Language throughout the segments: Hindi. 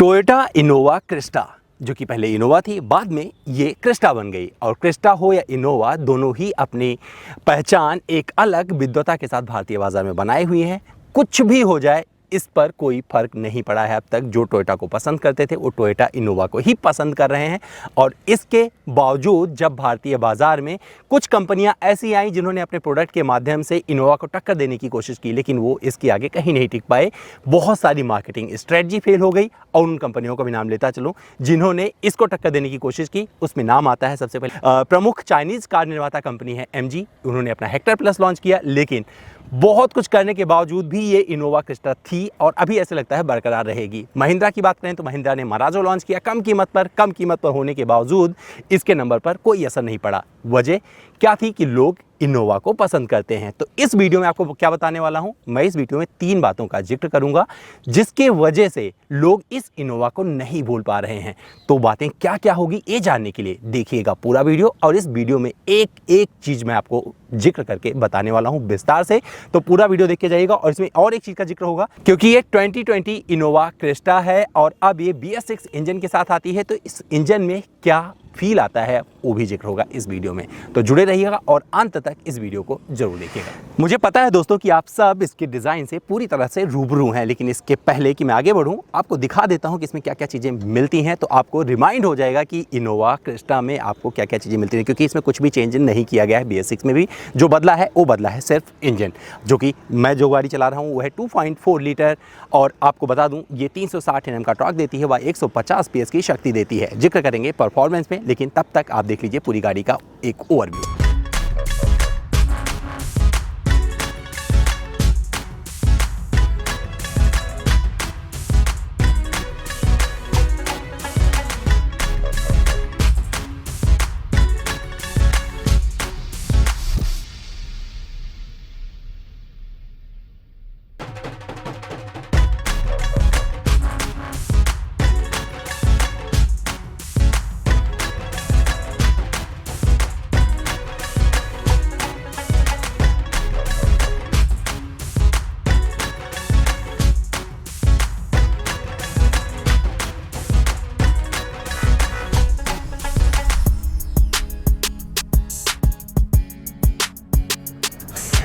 टोयोटा इनोवा क्रिस्टा, जो कि पहले इनोवा थी, बाद में ये क्रिस्टा बन गई। और क्रिस्टा हो या इनोवा, दोनों ही अपनी पहचान एक अलग विद्वता के साथ भारतीय बाजार में बनाए हुए हैं। कुछ भी हो जाए, इस पर कोई फर्क नहीं पड़ा है अब तक। जो टोयोटा को पसंद करते थे वो टोयोटा इनोवा को ही पसंद कर रहे हैं। और इसके बावजूद जब भारतीय बाजार में कुछ कंपनियां ऐसी आई जिन्होंने अपने प्रोडक्ट के माध्यम से इनोवा को टक्कर देने की कोशिश की, लेकिन वो इसके आगे कहीं नहीं टिक पाए। बहुत सारी मार्केटिंग स्ट्रेटजी फेल हो गई। और उन कंपनियों का भी नाम लेता चलूँ जिन्होंने इसको टक्कर देने की कोशिश की। उसमें नाम आता है सबसे पहले प्रमुख चाइनीज़ कार निर्माता कंपनी है MG। उन्होंने अपना हेक्टर प्लस लॉन्च किया, लेकिन बहुत कुछ करने के बावजूद भी ये इनोवा क्रिस्टा थी और अभी ऐसे लगता है बरकरार रहेगी। महिंद्रा की बात करें तो महिंद्रा ने मराजो लॉन्च किया, कम कीमत पर होने के बावजूद इसके नंबर पर कोई असर नहीं पड़ा। वजह क्या थी कि लोग इनोवा को पसंद करते हैं। तो इस वीडियो में आपको क्या बताने वाला हूं, मैं इस वीडियो में 3 बातों का जिक्र करूंगा जिसके वजह से लोग इस इनोवा को नहीं भूल पा रहे हैं। तो बातें क्या क्या होगी ये जानने के लिए देखिएगा पूरा वीडियो। और इस वीडियो में एक एक चीज़ मैं आपको जिक्र करके बताने वाला हूं विस्तार से, तो पूरा वीडियो देख के जाइएगा। और इसमें और एक चीज़ का जिक्र होगा, क्योंकि ये 2020 इनोवा क्रिस्टा है और अब ये BS6 इंजन के साथ आती है, तो इस इंजन में क्या फील आता है वो भी जिक्र होगा इस वीडियो में। तो जुड़े रहिएगा और अंत तक इस वीडियो को जरूर देखिएगा। मुझे पता है दोस्तों कि आप सब इसके डिज़ाइन से पूरी तरह से रूबरू हैं, लेकिन इसके पहले कि मैं आगे बढ़ूं आपको दिखा देता हूं कि इसमें क्या क्या चीज़ें मिलती हैं। तो आपको रिमाइंड हो जाएगा कि इनोवा क्रिस्टा में आपको क्या क्या चीज़ें मिलती हैं, क्योंकि इसमें कुछ भी चेंज नहीं किया गया है। BS6 में भी जो बदला है वो बदला है सिर्फ इंजन, जो कि मैं जो गाड़ी चला रहा हूँ वो है 2.4 लीटर। और आपको बता दूँ ये 360 Nm का टॉर्क देती है, वह 150 PS की शक्ति देती है। जिक्र करेंगे परफॉर्मेंस में, लेकिन तब तक आप देख लीजिए पूरी गाड़ी का एक ओवरव्यू।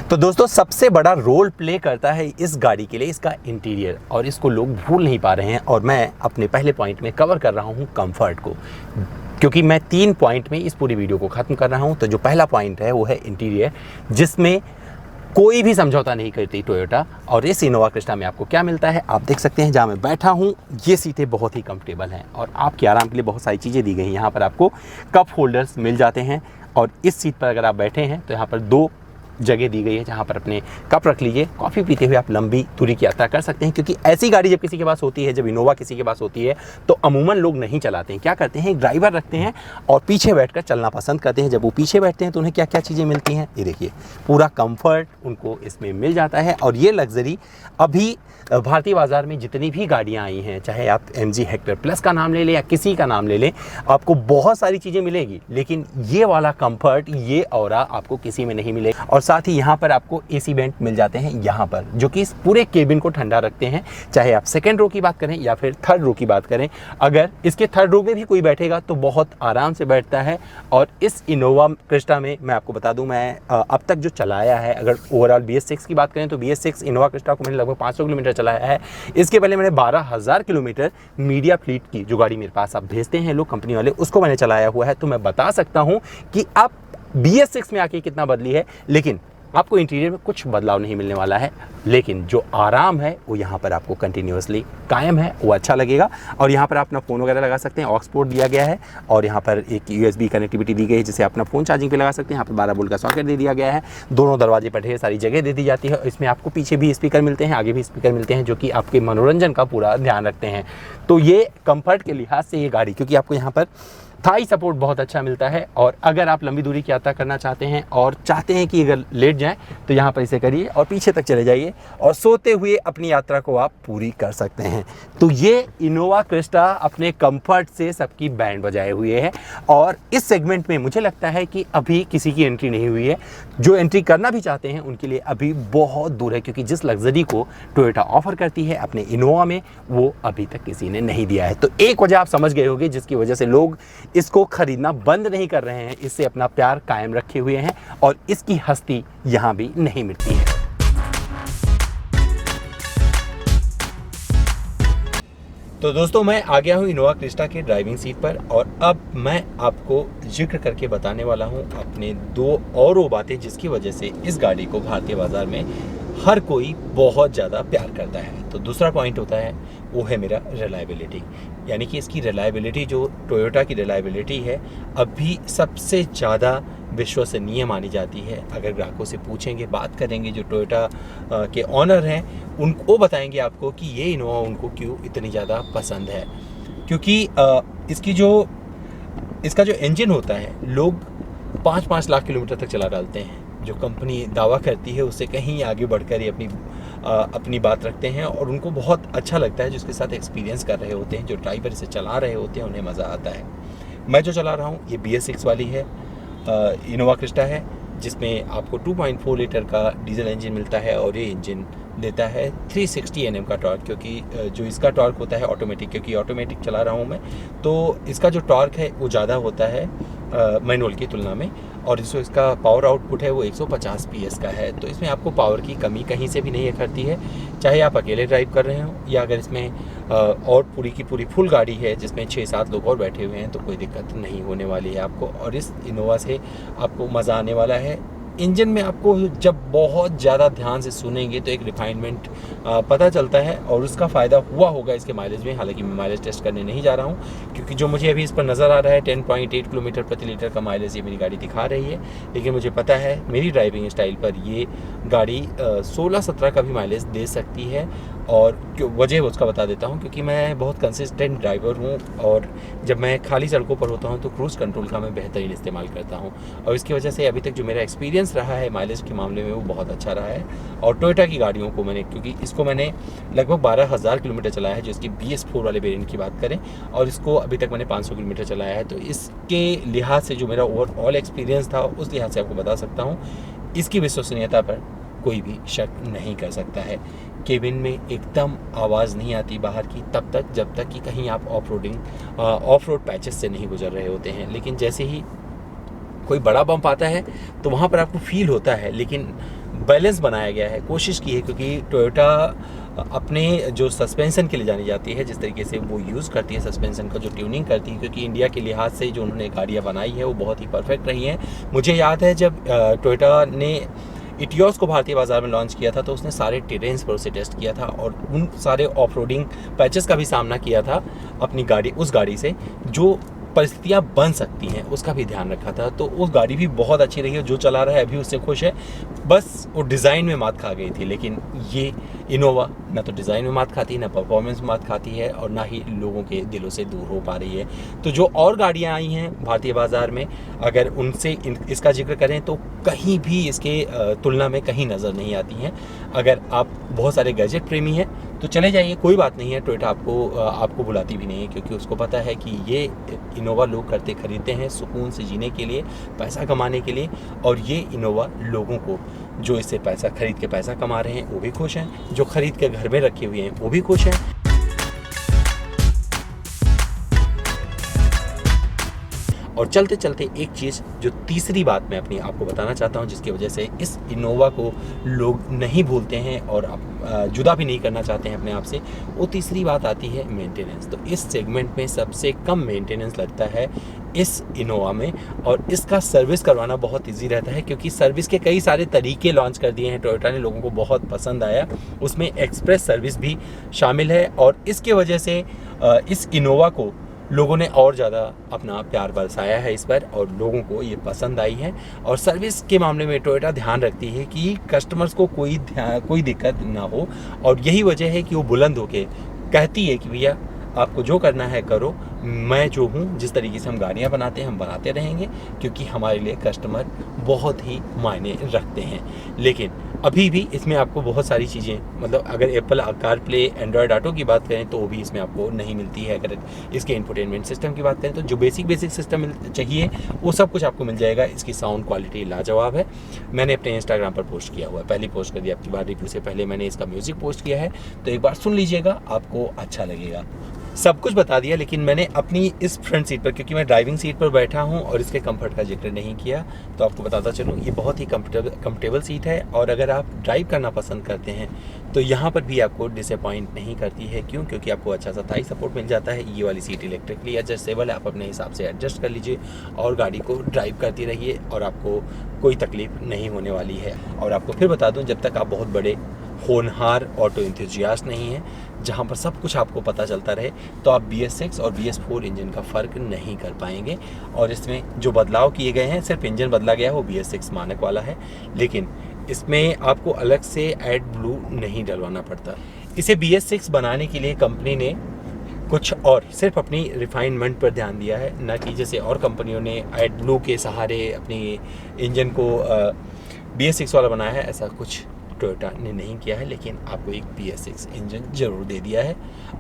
तो दोस्तों सबसे बड़ा रोल प्ले करता है इस गाड़ी के लिए इसका इंटीरियर, और इसको लोग भूल नहीं पा रहे हैं। और मैं अपने पहले पॉइंट में कवर कर रहा हूं कंफर्ट को, क्योंकि मैं 3 पॉइंट में इस पूरी वीडियो को ख़त्म कर रहा हूं। तो जो पहला पॉइंट है वो है इंटीरियर, जिसमें कोई भी समझौता नहीं करती टोयोटा। और इस इनोवा क्रिस्टा में आपको क्या मिलता है आप देख सकते हैं। जहाँ मैं बैठा हूँ ये सीटें बहुत ही कंफर्टेबल हैं और आपके आराम के लिए बहुत सारी चीज़ें दी गई हैं। यहाँ पर आपको कप होल्डर्स मिल जाते हैं, और इस सीट पर अगर आप बैठे हैं तो यहाँ पर 2 जगह दी गई है जहाँ पर अपने कप रख लीजिए। कॉफ़ी पीते हुए आप लंबी दूरी की यात्रा कर सकते हैं, क्योंकि ऐसी गाड़ी जब किसी के पास होती है, जब इनोवा किसी के पास होती है, तो अमूमन लोग नहीं चलाते हैं। क्या करते हैं, एक ड्राइवर रखते हैं और पीछे बैठकर चलना पसंद करते हैं। जब वो पीछे बैठते हैं तो उन्हें क्या क्या चीज़ें मिलती हैं ये देखिए, पूरा कंफर्ट उनको इसमें मिल जाता है। और ये लग्जरी अभी भारतीय बाज़ार में जितनी भी गाड़ियाँ आई हैं, चाहे आप MG हेक्टर प्लस का नाम ले लें या किसी का नाम ले लें, आपको बहुत सारी चीज़ें मिलेगी, लेकिन ये वाला कंफर्ट, ये ऑरा आपको किसी में नहीं मिलेगा। और साथ ही यहाँ पर आपको AC वेंट मिल जाते हैं यहाँ पर, जो कि इस पूरे केबिन को ठंडा रखते हैं। चाहे आप सेकेंड रो की बात करें या फिर थर्ड रो की बात करें, अगर इसके थर्ड रो में भी कोई बैठेगा तो बहुत आराम से बैठता है। और इस इनोवा क्रिस्टा में मैं आपको बता दूं, मैं अब तक जो चलाया है, अगर ओवरऑल BS6 की बात करें तो BS6 इनोवा क्रिस्टा को मैंने लगभग 500 किलोमीटर चलाया है। इसके पहले मैंने 12,000 किलोमीटर मीडिया फ्लीट की, जो गाड़ी मेरे पास आप भेजते हैं लोग कंपनी वाले, उसको मैंने चलाया हुआ है। तो मैं बता सकता हूँ कि अब BS6 में आके कितना बदली है, लेकिन आपको इंटीरियर में कुछ बदलाव नहीं मिलने वाला है। लेकिन जो आराम है वो यहाँ पर आपको कंटिन्यूअसली कायम है, वो अच्छा लगेगा। और यहाँ पर आप अपना फ़ोन वगैरह लगा सकते हैं, ऑक्स पोर्ट दिया गया है, और यहाँ पर एक USB कनेक्टिविटी दी गई है जिसे अपना फ़ोन चार्जिंग पे लगा सकते हैं। यहाँ पर 12 वोल्ट का सॉकेट दे दिया गया है। दोनों दरवाजे पर ढेर सारी जगह दे दी जाती है। इसमें आपको पीछे भी स्पीकर मिलते हैं, आगे भी स्पीकर मिलते हैं, जो कि आपके मनोरंजन का पूरा ध्यान रखते हैं। तो ये कंफर्ट के लिहाज से ये गाड़ी, क्योंकि आपको यहाँ पर थाई सपोर्ट बहुत अच्छा मिलता है। और अगर आप लंबी दूरी की यात्रा करना चाहते हैं और चाहते हैं कि अगर लेट जाएं तो यहाँ पर इसे करिए और पीछे तक चले जाइए और सोते हुए अपनी यात्रा को आप पूरी कर सकते हैं। तो ये इनोवा क्रिस्टा अपने कंफर्ट से सबकी बैंड बजाए हुए है और इस सेगमेंट में मुझे लगता है कि अभी किसी की एंट्री नहीं हुई है। जो एंट्री करना भी चाहते हैं उनके लिए अभी बहुत दूर है, क्योंकि जिस लग्जरी को टोयोटा ऑफर करती है अपने इनोवा में वो अभी तक किसी ने नहीं दिया है। तो एक वजह आप समझ गए होंगे जिसकी वजह से लोग इसको खरीदना बंद नहीं कर रहे हैं, इससे अपना प्यार कायम रखे हुए हैं और इसकी हस्ती यहां भी नहीं मिटती है। तो दोस्तों मैं आ गया हूँ इनोवा क्रिस्टा के ड्राइविंग सीट पर और अब मैं आपको जिक्र करके बताने वाला हूँ अपने दो और वो बातें जिसकी वजह से इस गाड़ी को भारतीय बाजार में हर कोई बहुत ज़्यादा प्यार करता है। तो दूसरा पॉइंट होता है वो है मेरा रिलायबिलिटी, यानी कि इसकी रिलायबिलिटी जो टोयोटा की रिलायबिलिटी है अभी सबसे ज़्यादा विश्वसनीय मानी जाती है। अगर ग्राहकों से पूछेंगे, बात करेंगे, जो टोयोटा के ऑनर हैं उनको बताएंगे आपको कि ये इनोवा उनको क्यों इतनी ज़्यादा पसंद है। क्योंकि इसका जो इंजन होता है लोग 5-5 लाख किलोमीटर तक चला डालते हैं। जो कंपनी दावा करती है उससे कहीं आगे बढ़कर ये अपनी बात रखते हैं और उनको बहुत अच्छा लगता है। जिसके साथ एक्सपीरियंस कर रहे होते हैं, जो ड्राइवर इसे चला रहे होते हैं, उन्हें मज़ा आता है। मैं जो चला रहा हूँ ये BS6 वाली है, इनोवा क्रिस्टा है, जिसमें आपको 2.4 लीटर का डीजल इंजन मिलता है और ये इंजन देता है 360 Nm का टॉर्क। क्योंकि जो इसका टॉर्क होता है ऑटोमेटिक, क्योंकि ऑटोमेटिक चला रहा हूँ मैं, तो इसका जो टॉर्क है वो ज़्यादा होता है मैनुअल की तुलना में। और जो इसका पावर आउटपुट है वो 150 PS का है। तो इसमें आपको पावर की कमी कहीं से भी नहीं करती है, चाहे आप अकेले ड्राइव कर रहे हो या अगर इसमें और पूरी की पूरी फुल गाड़ी है जिसमें 6-7 लोग और बैठे हुए हैं तो कोई दिक्कत नहीं होने वाली है आपको। और इस इनोवा से आपको मज़ा आने वाला है। इंजन में आपको जब बहुत ज़्यादा ध्यान से सुनेंगे तो एक रिफाइनमेंट पता चलता है और उसका फ़ायदा हुआ होगा इसके माइलेज में। हालांकि मैं माइलेज टेस्ट करने नहीं जा रहा हूँ, क्योंकि जो मुझे अभी इस पर नज़र आ रहा है 10.8 किलोमीटर प्रति लीटर का माइलेज ये मेरी गाड़ी दिखा रही है। लेकिन मुझे पता है मेरी ड्राइविंग स्टाइल पर ये गाड़ी 16-17 का भी माइलेज दे सकती है। और वजह उसका बता देता हूँ, क्योंकि मैं बहुत कंसिस्टेंट ड्राइवर हूँ और जब मैं खाली सड़कों पर होता हूँ तो क्रूज़ कंट्रोल का मैं बेहतरीन इस्तेमाल करता हूँ। और इसकी वजह से अभी तक जो मेरा एक्सपीरियंस रहा है माइलेज के मामले में वो बहुत अच्छा रहा है। और टोयोटा की गाड़ियों को क्योंकि इसको मैंने लगभग 12,000 किलोमीटर चलाया है, जो इसकी BS4 वाले वेरिएंट की बात करें, और इसको अभी तक मैंने 500 किलोमीटर चलाया है। तो इसके लिहाज से जो मेरा ओवरऑल एक्सपीरियंस था उस लिहाज से आपको बता सकता हूँ इसकी विश्वसनीयता पर कोई भी शक नहीं कर सकता है। केबिन में एकदम आवाज़ नहीं आती बाहर की तब तक जब तक कि कहीं आप ऑफ रोड पैचेस से नहीं गुजर रहे होते हैं। लेकिन जैसे ही कोई बड़ा बम्प आता है तो वहाँ पर आपको फील होता है। लेकिन बैलेंस बनाया गया है, कोशिश की है, क्योंकि टोयोटा अपने जो सस्पेंसन के लिए जानी जाती है, जिस तरीके से वो यूज़ करती है सस्पेंसन का, जो ट्यूनिंग करती है, क्योंकि इंडिया के लिहाज से जो उन्होंने गाड़ियाँ बनाई है वो बहुत ही परफेक्ट रही हैं। मुझे याद है जब टोयोटा ने इटियोस को भारतीय बाजार में लॉन्च किया था तो उसने सारे टेरेन्स पर उसे टेस्ट किया था और उन सारे ऑफ रोडिंग पैचेस का भी सामना किया था अपनी गाड़ी, उस गाड़ी से जो परिस्थितियाँ बन सकती हैं उसका भी ध्यान रखा था। तो उस गाड़ी भी बहुत अच्छी रही है, जो चला रहा है अभी उससे खुश है। बस वो डिज़ाइन में मात खा गई थी, लेकिन ये इनोवा ना तो डिज़ाइन में मात खाती है, ना परफॉर्मेंस में मात खाती है, और ना ही लोगों के दिलों से दूर हो पा रही है। तो जो और गाड़ियाँ आई हैं भारतीय बाज़ार में, अगर उनसे इसका जिक्र करें तो कहीं भी इसके तुलना में कहीं नज़र नहीं आती हैं। अगर आप बहुत सारे गैजेट प्रेमी हैं तो चले जाइए, कोई बात नहीं है। टोयोटा आपको बुलाती भी नहीं है, क्योंकि उसको पता है कि ये इनोवा लोग खरीदते हैं सुकून से जीने के लिए, पैसा कमाने के लिए। और ये इनोवा लोगों को, जो इससे पैसा खरीद के पैसा कमा रहे हैं वो भी खुश हैं, जो खरीद के घर में रखे हुए हैं वो भी खुश हैं। और चलते चलते एक चीज़, जो तीसरी बात मैं अपनी आपको बताना चाहता हूँ, जिसकी वजह से इस इनोवा को लोग नहीं भूलते हैं और जुदा भी नहीं करना चाहते हैं अपने आप से, वो तीसरी बात आती है मेंटेनेंस। तो इस सेगमेंट में सबसे कम मेंटेनेंस लगता है इस इनोवा में, और इसका सर्विस करवाना बहुत इजी रहता है, क्योंकि सर्विस के कई सारे तरीके लॉन्च कर दिए हैं टोयोटा ने, लोगों को बहुत पसंद आया। उसमें एक्सप्रेस सर्विस भी शामिल है और इसके वजह से इस इनोवा को लोगों ने और ज़्यादा अपना प्यार बरसाया है इस पर, और लोगों को ये पसंद आई है। और सर्विस के मामले में टोयोटा ध्यान रखती है कि कस्टमर्स को कोई दिक्कत ना हो, और यही वजह है कि वो बुलंद होके कहती है कि भैया आपको जो करना है करो, मैं जो हूँ, जिस तरीके से हम गाड़ियाँ बनाते हैं हम बनाते रहेंगे, क्योंकि हमारे लिए कस्टमर बहुत ही मायने रखते हैं। लेकिन अभी भी इसमें आपको बहुत सारी चीज़ें, मतलब अगर Apple car play, Android auto की बात करें तो वो भी इसमें आपको नहीं मिलती है। अगर इसके इंफोटेनमेंट सिस्टम की बात करें तो जो बेसिक सिस्टम चाहिए वो सब कुछ आपको मिल जाएगा। इसकी साउंड क्वालिटी लाजवाब है। मैंने अपने इंस्टाग्राम पर पोस्ट किया हुआ है, पहले पोस्ट कर दिया, आपकी बार रिव्यू से पहले मैंने इसका म्यूज़िक पोस्ट किया है, तो एक बार सुन लीजिएगा, आपको अच्छा लगेगा। सब कुछ बता दिया, लेकिन मैंने अपनी इस फ्रंट सीट पर, क्योंकि मैं ड्राइविंग सीट पर बैठा हूं और इसके कंफर्ट का जिक्र नहीं किया, तो आपको बताता चलूं ये बहुत ही कंफर्टेबल सीट है। और अगर आप ड्राइव करना पसंद करते हैं तो यहाँ पर भी आपको डिसअपॉइंट नहीं करती है। क्यों? क्योंकि आपको अच्छा सा थाई सपोर्ट मिल जाता है। ये वाली सीट इलेक्ट्रिकली एडजस्टेबल है, आप अपने हिसाब से एडजस्ट कर लीजिए और गाड़ी को ड्राइव करती रहिए और आपको कोई तकलीफ नहीं होने वाली है। और आपको फिर बता दूँ, जब तक आप बहुत बड़े होनहार ऑटो इंथुजियास्ट नहीं है जहाँ पर सब कुछ आपको पता चलता रहे, तो आप BS6 और BS4 इंजन का फ़र्क नहीं कर पाएंगे। और इसमें जो बदलाव किए गए हैं, सिर्फ इंजन बदला गया है, वो BS6 मानक वाला है, लेकिन इसमें आपको अलग से एड ब्लू नहीं डलवाना पड़ता। इसे BS6 बनाने के लिए कंपनी ने कुछ और सिर्फ अपनी रिफाइनमेंट पर ध्यान दिया है, न कि जैसे और कंपनियों ने एड ब्लू के सहारे अपनी इंजन को BS6 वाला बनाया है। ऐसा कुछ टोयोटा ने नहीं किया है, लेकिन आपको एक BS6 इंजन ज़रूर दे दिया है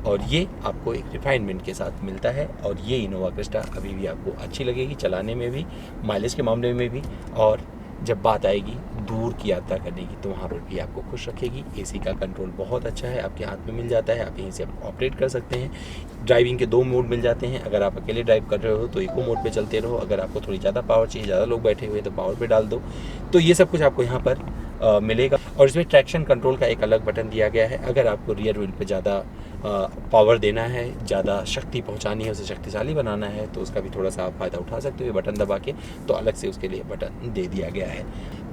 और ये आपको एक रिफाइनमेंट के साथ मिलता है। और ये इनोवा क्रिस्टा अभी भी आपको अच्छी लगेगी चलाने में भी, माइलेज के मामले में भी, और जब बात आएगी दूर की यात्रा करने की तो वहाँ पर भी आपको खुश रखेगी। AC का कंट्रोल बहुत अच्छा है, आपके हाथ में मिल जाता है, आप यहीं से ऑपरेट कर सकते हैं। ड्राइविंग के 2 मोड मिल जाते हैं। अगर आप अकेले ड्राइव कर रहे हो तो इको मोड पे चलते रहो, अगर आपको थोड़ी ज़्यादा पावर चाहिए, ज़्यादा लोग बैठे हुए तो पावर पे डाल दो। तो ये सब कुछ आपको यहाँ पर मिलेगा। और इसमें ट्रैक्शन कंट्रोल का एक अलग बटन दिया गया है। अगर आपको रियर व्हील पे ज़्यादा पावर देना है, ज़्यादा शक्ति पहुंचानी है, उसे शक्तिशाली बनाना है, तो उसका भी थोड़ा सा आप फ़ायदा उठा सकते हो बटन दबा के, तो अलग से उसके लिए बटन दे दिया गया है।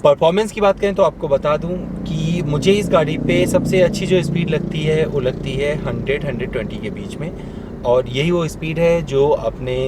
परफॉर्मेंस की बात करें तो आपको बता दूं कि मुझे इस गाड़ी पे सबसे अच्छी जो स्पीड लगती है वो लगती है 100-120 के बीच में, और यही वो स्पीड है जो अपने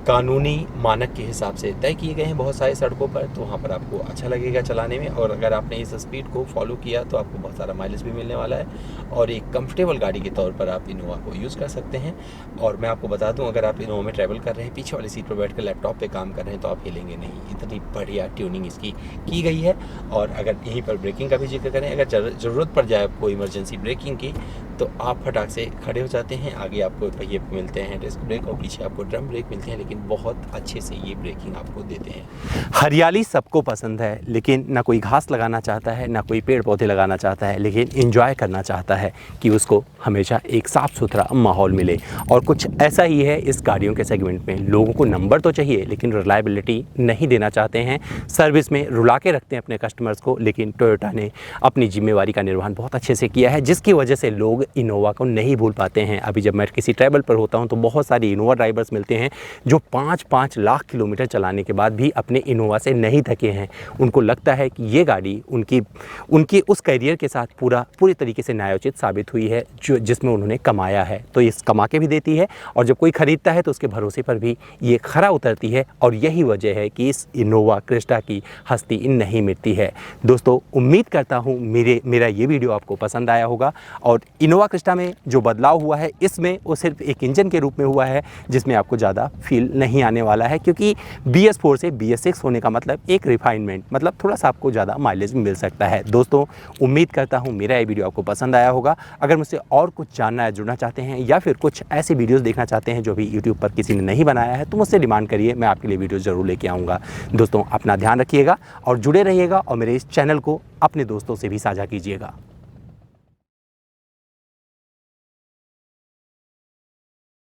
कानूनी मानक के हिसाब से तय किए गए हैं बहुत सारी सड़कों पर, तो वहाँ पर आपको अच्छा लगेगा चलाने में। और अगर आपने इस स्पीड को फॉलो किया तो आपको बहुत सारा माइलेज भी मिलने वाला है और एक कंफर्टेबल गाड़ी के तौर पर आप इनोवा को यूज़ कर सकते हैं। और मैं आपको बता दूं, अगर आप इनोवा में ट्रैवल कर रहे हैं, पीछे वाली सीट पर बैठकर लैपटॉप पे काम कर रहे हैं, तो आप हिलेंगे नहीं, इतनी बढ़िया ट्यूनिंग इसकी की गई है। और अगर यहीं पर ब्रेकिंग का भी जिक्र करें, अगर ज़रूरत पड़ जाए आपको इमरजेंसी ब्रेकिंग की, तो आप फटाक से खड़े हो जाते हैं। आगे आपको पहिए मिलते हैं डिस्क ब्रेक और पीछे आपको ड्रम ब्रेक मिलते हैं, लेकिन बहुत अच्छे से ये ब्रेकिंग आपको देते हैं। हरियाली सबको पसंद है, लेकिन ना कोई घास लगाना चाहता है, ना कोई पेड़ पौधे लगाना चाहता है, लेकिन एंजॉय करना चाहता है कि उसको हमेशा एक साफ़ सुथरा माहौल मिले। और कुछ ऐसा ही है इस गाड़ियों के सेगमेंट में। लोगों को नंबर तो चाहिए, लेकिन रिलायबिलिटी नहीं देना चाहते हैं, सर्विस में रुला के रखते हैं अपने कस्टमर्स को। लेकिन टोयोटा ने अपनी जिम्मेवारी का निर्वहन बहुत अच्छे से किया है, जिसकी वजह से लोग इनोवा को नहीं भूल पाते हैं। अभी जब मैं किसी ट्रैवल पर होता हूं तो बहुत सारे इनोवा ड्राइवर्स मिलते हैं जो 5-5 लाख किलोमीटर चलाने के बाद भी अपने इनोवा से नहीं थके हैं। उनको लगता है कि ये गाड़ी उनकी उस करियर के साथ पूरी तरीके से न्यायोचित साबित हुई है, जिसमें उन्होंने कमाया है, तो ये कमा के भी देती है। और जब कोई खरीदता है तो उसके भरोसे पर भी ये खरा उतरती है। और यही वजह है कि इस इनोवा क्रिस्टा की हस्ती नहीं मिटती है। दोस्तों, उम्मीद करता हूँ मेरा ये वीडियो आपको पसंद आया होगा। और इनोवा क्रिस्टा में जो बदलाव हुआ है, इसमें वो सिर्फ एक इंजन के रूप में हुआ है, जिसमें आपको ज़्यादा फील नहीं आने वाला है, क्योंकि BS4 से BS6 होने का मतलब एक रिफाइनमेंट, मतलब थोड़ा सा आपको ज़्यादा माइलेज मिल सकता है। दोस्तों, उम्मीद करता हूँ मेरा ये वीडियो आपको पसंद आया होगा। अगर मुझसे और कुछ जानना या जुड़ना चाहते हैं, या फिर कुछ ऐसे वीडियोज़ देखना चाहते हैं जो भी यूट्यूब पर किसी ने नहीं बनाया है, तो मुझसे डिमांड करिए, मैं आपके लिए वीडियो ज़रूर लेके आऊँगा। दोस्तों, अपना ध्यान रखिएगा और जुड़े रहिएगा, और मेरे इस चैनल को अपने दोस्तों से भी साझा कीजिएगा।